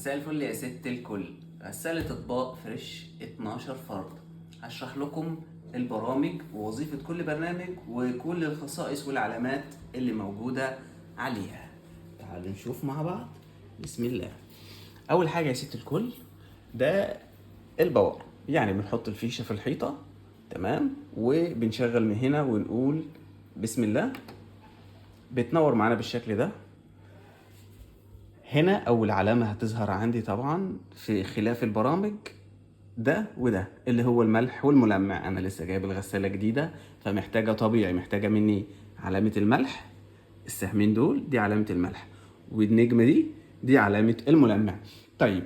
مساء الفل يا ست الكل. غسالة اطباق فريش 12 فرد. هشرح لكم البرامج ووظيفة كل برنامج وكل الخصائص والعلامات اللي موجودة عليها. تعالوا نشوف مع بعض. بسم الله. اول حاجة يا ست الكل، ده الباور، يعني بنحط الفيشة في الحيطة، تمام، وبنشغل من هنا ونقول بسم الله، بتنور معانا بالشكل ده. هنا أول علامة هتظهر عندي طبعا في خلاف البرامج ده وده اللي هو الملح والملمع. أنا لسه جايب الغسالة جديدة فمحتاجة طبيعي، محتاجة مني علامة الملح، السهمين دول دي علامة الملح، والنجمة دي علامة الملمع. طيب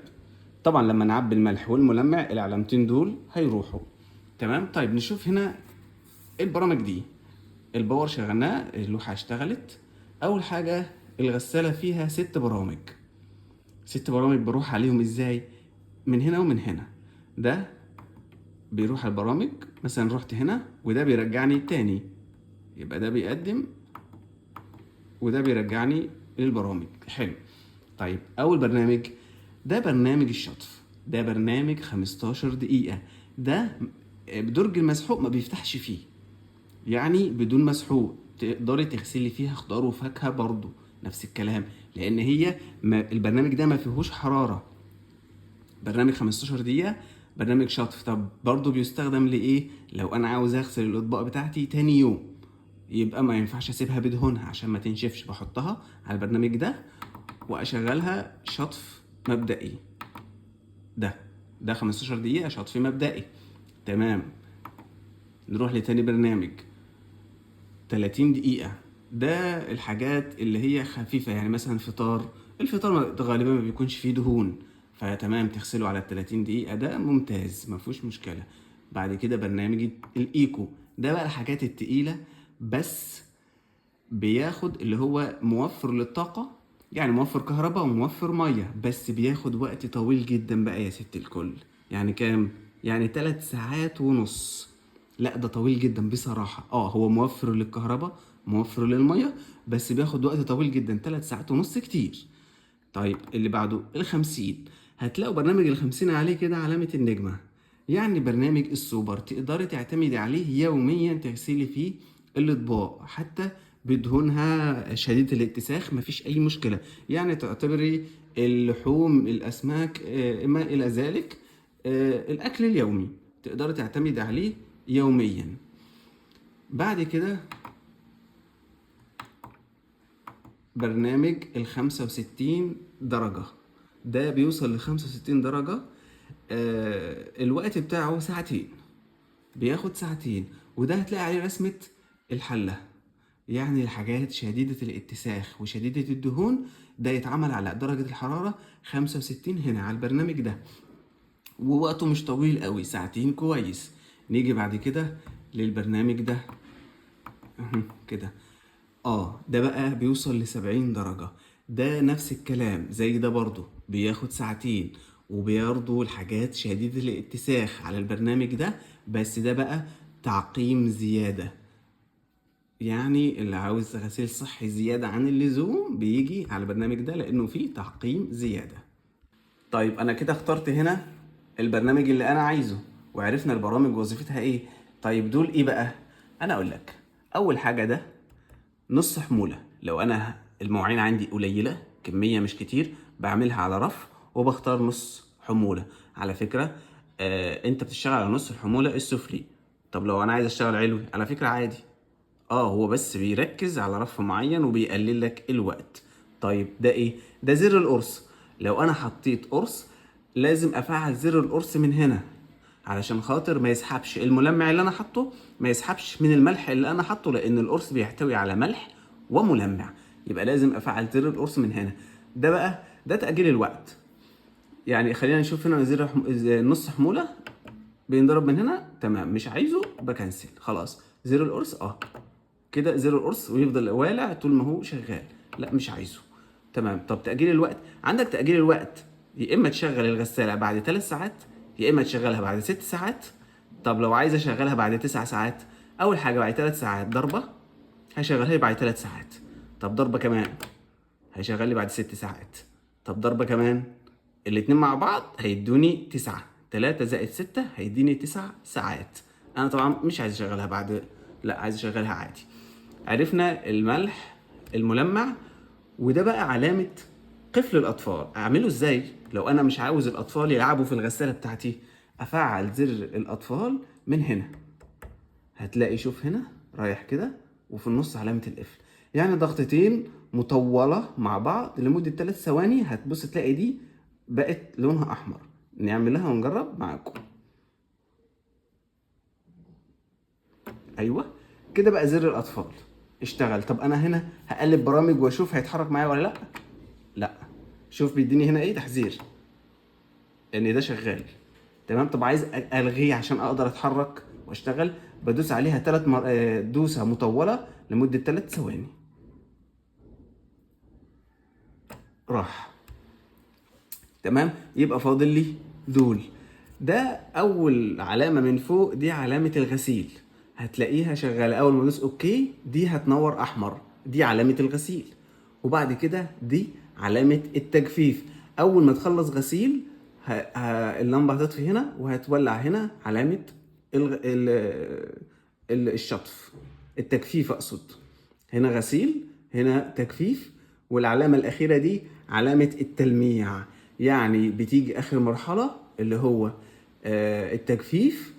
طبعا لما نعبي الملح والملمع العلامتين دول هيروحوا، تمام. طيب نشوف هنا البرامج دي. الباور شغلناه، اللوحة اشتغلت. أول حاجة الغسالة فيها 6 برامج. 6 برامج بروح عليهم ازاي؟ من هنا ومن هنا. ده بيروح البرامج، مثلا رحت هنا وده بيرجعني تاني، يبقى ده بيقدم وده بيرجعني للبرامج. حلو. طيب اول برنامج ده برنامج الشطف، ده برنامج 15 دقيقة. ده بدرج المسحوق ما بيفتحش فيه، يعني بدون مسحوق تقدري تغسلي فيها خضار وفاكهة برضو نفس الكلام، لان هي البرنامج ده ما فيهوش حرارة. برنامج 15 دقيقة برنامج شطف. طب برضو بيستخدم لإيه؟ لو أنا عاوز أغسل الأطباق بتاعتي تاني يوم، يبقى ما ينفعش أسيبها بدهونها عشان ما تنشفش، بحطها على البرنامج ده وأشغلها شطف مبدئي. ده 15 دقيقة شطف مبدئي، تمام. نروح لتاني برنامج 30 دقيقة. ده الحاجات اللي هي خفيفة، يعني مثلا الفطار غالبا ما بيكونش فيه دهون، فتمام تغسله على 30 دقيقة، ده ممتاز ما فيهوش مشكلة. بعد كده برنامج الإيكو، ده بقى الحاجات التقيلة، بس بياخد اللي هو موفر للطاقة، يعني موفر كهرباء وموفر مية، بس بياخد وقت طويل جدا بقى يا ست الكل. يعني كام؟ يعني 3 ساعات ونص. لا ده طويل جدا بصراحة. هو موفر للكهرباء موفر للمية، بس بياخد وقت طويل جدا، 3 ساعات ونص كتير. طيب اللي بعده 50. هتلاقوا برنامج 50 عليه كده علامة النجمة، يعني برنامج السوبر، تقدري تعتمدي عليه يوميا تغسلي فيه الاطباق حتى بدهونها شديدة الاتساخ، مفيش اي مشكلة. يعني تعتبري اللحوم الاسماك ما الى ذلك الاكل اليومي، تقدري تعتمدي عليه يوميا. بعد كده برنامج 65 درجة، ده بيوصل ل65 درجة. الوقت بتاعه ساعتين، بياخد ساعتين، وده هتلاقي عليه رسمة الحلة، يعني الحاجات شديدة الاتساخ وشديدة الدهون ده يتعمل على درجة الحرارة 65 هنا على البرنامج ده، ووقته مش طويل قوي، ساعتين كويس. نيجي بعد كده للبرنامج ده كده. ده بقى بيوصل ل70 درجة، ده نفس الكلام زي ده برضو بياخد ساعتين، وبرضو الحاجات شديدة الاتساخ على البرنامج ده، بس ده بقى تعقيم زيادة، يعني اللي عاوز غسيل صحي زيادة عن اللزوم بيجي على البرنامج ده لأنه فيه تعقيم زيادة. طيب أنا كده اخترت هنا البرنامج اللي أنا عايزه، وعرفنا البرامج وظيفتها إيه. طيب دول إيه بقى؟ أنا أقول لك. أول حاجة ده نص حمولة، لو انا المواعين عندي قليلة كمية مش كتير بعملها على رف وبختار نص حمولة. على فكرة انت بتشتغل على نص الحمولة السفلي. طب لو انا عايز اشتغل علوي على فكرة عادي، هو بس بيركز على رف معين وبيقلل لك الوقت. طيب ده ايه؟ ده زر القرص. لو انا حطيت قرص لازم افعل زر القرص من هنا علشان خاطر ما يسحبش الملمع اللي انا حاطه، ما يسحبش من الملح اللي انا حاطه، لان القرص بيحتوي على ملح وملمع، يبقى لازم افعل زر القرص من هنا. ده بقى ده تأجيل الوقت. يعني خلينا نشوف هنا نص حمولة بينضرب من هنا، تمام، مش عايزه بكنسل خلاص. زر القرص كده زر القرص ويفضل والع طول ما هو شغال، لا مش عايزه، تمام. طب تأجيل الوقت، عندك تأجيل الوقت يا اما تشغل الغسالة بعد 3 ساعات يا اما تشغلها بعد 6 ساعات. طب لو عايز اشغلها بعد 9 ساعات، اول حاجة بعد 3 ساعات ضربة هشغلها لي بعد 3 ساعات، طب ضربة كمان هيشغل لي بعد 6 ساعات، طب ضربة كمان الاتنين مع بعض هيدوني 9. 3 زائد 6 هيديني 9 ساعات. انا طبعا مش عايز اشغلها بعد، لا عايز اشغلها عادي. عرفنا الملح الملمع، وده بقى علامة قفل الأطفال. أعمله إزاي؟ لو أنا مش عاوز الأطفال يلعبوا في الغسالة بتاعتي، أفعل زر الأطفال من هنا. هتلاقي شوف هنا رايح كده، وفي النص علامة القفل، يعني ضغطتين مطولة مع بعض لمدة 3 ثواني. هتبص تلاقي دي بقت لونها أحمر. نعملها ونجرب معاكم. أيوة كده بقى زر الأطفال اشتغل. طب أنا هنا هقلب برامج وأشوف هيتحرك معايا ولا لأ. لا، شوف بيديني هنا ايه؟ تحذير ان ده شغال. تمام. طب عايز الغيه عشان اقدر اتحرك واشتغل، بدوس عليها 3 دوسه مطوله لمده 3 ثواني. راح. تمام. يبقى فاضل لي دول. ده اول علامه من فوق، دي علامه الغسيل. هتلاقيها شغاله. اول ما ادوس اوكي دي هتنور احمر، دي علامه الغسيل. وبعد كده دي علامه التجفيف. اول ما تخلص غسيل اللمبه هتطفي هنا، وهتولع هنا علامه الشطف، التجفيف اقصد. هنا غسيل، هنا تجفيف، والعلامه الاخيره دي علامه التلميع. يعني بتيجي اخر مرحله اللي هو التجفيف.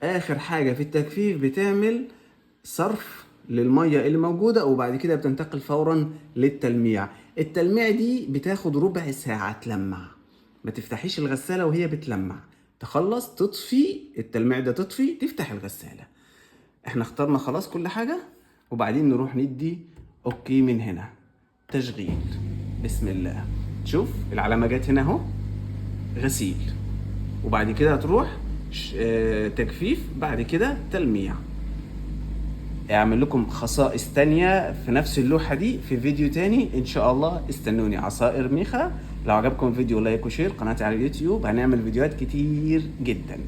اخر حاجه في التجفيف بتعمل صرف للميه اللي موجوده، وبعد كده بتنتقل فورا للتلميع. التلميع دي بتاخد ربع ساعه تلمع. ما تفتحيش الغساله وهي بتلمع، تخلص تطفي التلميع ده، تطفي تفتح الغساله. احنا اخترنا خلاص كل حاجه، وبعدين نروح ندي اوكي من هنا. تشغيل. بسم الله. شوف العلامه جت هنا اهو، غسيل، وبعد كده هتروح تجفيف، بعد كده تلميع. اعمل لكم خصائص تانية في نفس اللوحة دي في فيديو تاني ان شاء الله. استنوني. عصائر ميخا. لو عجبكم الفيديو لايك وشير. قناتي على اليوتيوب هنعمل فيديوهات كتير جدا.